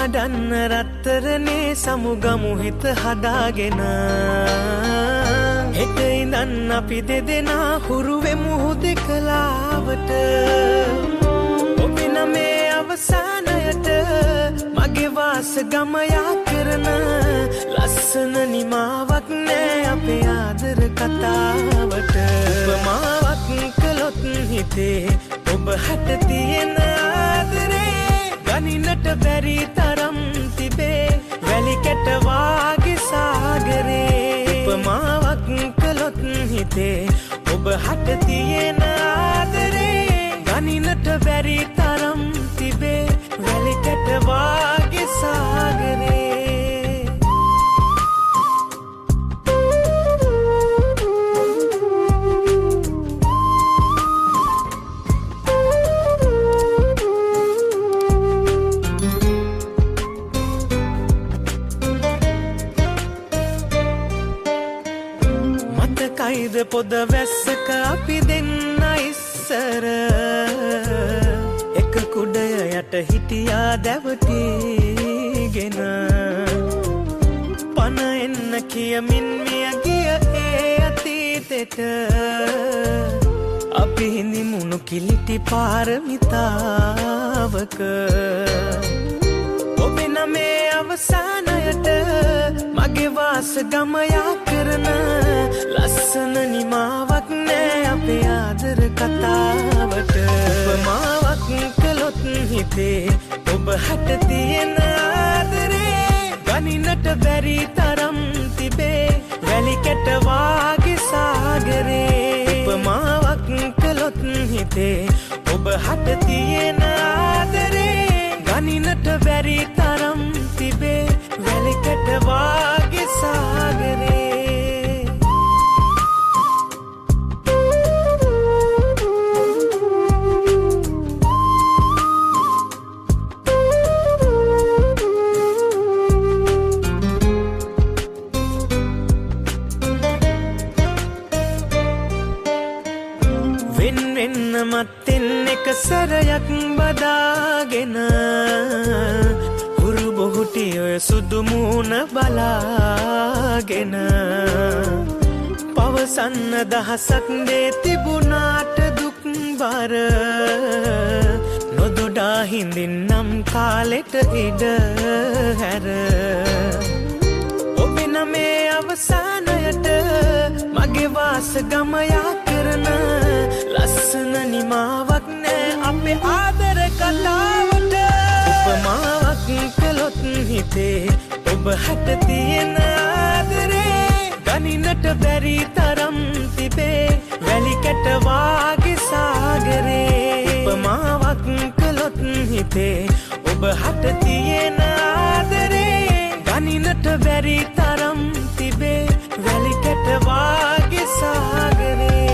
අඬන්න රත්තරනේ සමුගමු හිත හදාගෙන හෙට ඉඳන් අපි දෙදෙනා හුරු වෙමු හුදෙකලාවට ඔබින මේ අවසානයට මගේ වාස ගම යා කරන ලස්සන නිමාවක් නෑ අපේ ආදර කතාවට උපමාවක් කළොත් හිතේ ඔබ හට තියෙන ආදරේ ගනින්නට බැරි තරම් තිබේ වැලි කැට වාගේ සාගරේ උපමාවක් කළොත් හිතේ ඔබ හට තියෙන ආදරේ ගනින්නට බැරි තරම් තිබේ වැලි කැට වාගේ සාගරේ කයිද පොද වැස්සක අපි දෙන්න ඉස්සර එක කුඩය යට හිටියා දැවටීගෙන පන එන්න කියමින් මිය ගිය ඒ අතීතෙට අපි හිඳිමුණු කිලිටි පාරමිතාවක ඔබෙන මේ අවසානයට මගේ වාස ගම යා කරන ලස්සන නිමාවක් නෑ අපේ ආදර කතාවට උපමාවක් කළොත් හිතේ ඔබ හට තියෙන ආදරේ ගනින්නට බැරි තරම් තිබේ වැලි කැට වාගේ සාගරේ උපමාවක් කළොත් හිතේ ඔබ හට තියෙන ආදරේ ගනින්නට බැරි තරම් තිබේ වැලි කැට වාගේ සාගරේ මත්තෙන් එක සැරයක් බදාගෙන හුරු බොහුටි ඔය සුදු මූණ බලාගෙන පවසන්න දහසක් දේ තිබුණාට දුක් බර නොදොඩා හිඳින්නම් කාලෙට ඉඩ හැර ඔබෙන මේ අවසානයට මගේ වාස ගම යා කරන ලස්සන නිමාවක් නෑ අපේ ආදර කතාවට උපමාවක් කළොත් හිතේ ඔබ හට තියෙන ආදරේ ගනින්නට බැරි තරම් තිබේ වැලි කැට වාගේ සාගරේ උපමාවක් කළොත් හිතේ ඔබ හට තියෙන ආදරේ ගනින්නට බැරි තරම් තිබේ වැලි කැට වාගේ සාගරේ